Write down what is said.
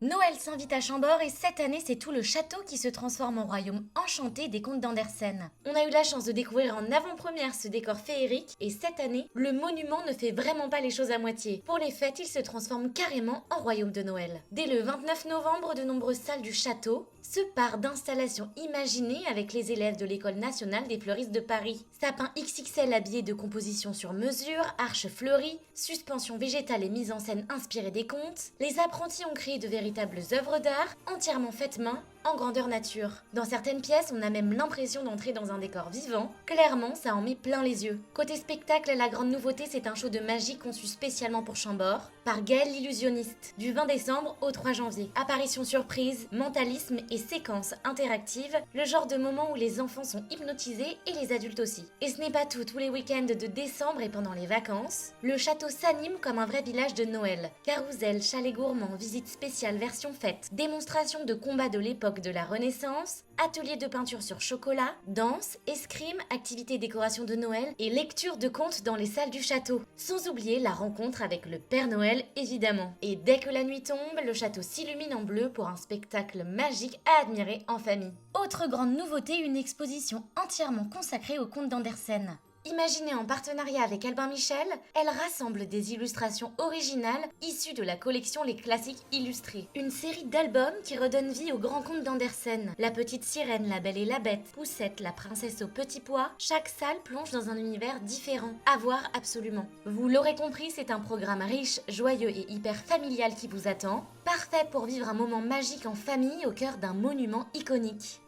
Noël s'invite à Chambord et cette année, c'est tout le château qui se transforme en royaume enchanté des contes d'Andersen. On a eu la chance de découvrir en avant-première ce décor féerique et cette année, le monument ne fait vraiment pas les choses à moitié. Pour les fêtes, il se transforme carrément en royaume de Noël. Dès le 29 novembre, de nombreuses salles du château se parent d'installations imaginées avec les élèves de l'École nationale des fleuristes de Paris. Sapins XXL habillés de compositions sur mesure, arches fleuries, suspensions végétales et mise en scène inspirée des contes, les apprentis ont créé de véritables œuvres d'art entièrement faites main, en grandeur nature. Dans certaines pièces, on a même l'impression d'entrer dans un décor vivant. Clairement, ça en met plein les yeux. Côté spectacle, la grande nouveauté, c'est un show de magie conçu spécialement pour Chambord, par Gaël l'illusionniste, du 20 décembre au 3 janvier. Apparition surprise, mentalisme et séquences interactives, le genre de moment où les enfants sont hypnotisés et les adultes aussi. Et ce n'est pas tout, tous les week-ends de décembre et pendant les vacances, le château s'anime comme un vrai village de Noël. Carousel, chalet gourmand, visite spéciale version fête, démonstration de combat de l'époque de la Renaissance, atelier de peinture sur chocolat, danse, escrime, activités décoration de Noël et lecture de contes dans les salles du château. Sans oublier la rencontre avec le Père Noël évidemment. Et dès que la nuit tombe, le château s'illumine en bleu pour un spectacle magique à admirer en famille. Autre grande nouveauté, une exposition entièrement consacrée aux contes d'Andersen. Imaginée en partenariat avec Albin Michel, elle rassemble des illustrations originales issues de la collection Les Classiques Illustrés. Une série d'albums qui redonne vie aux grands contes d'Andersen. La Petite Sirène, La Belle et la Bête, Poussette, La Princesse au Petit Pois. Chaque salle plonge dans un univers différent. À voir absolument. Vous l'aurez compris, c'est un programme riche, joyeux et hyper familial qui vous attend. Parfait pour vivre un moment magique en famille au cœur d'un monument iconique.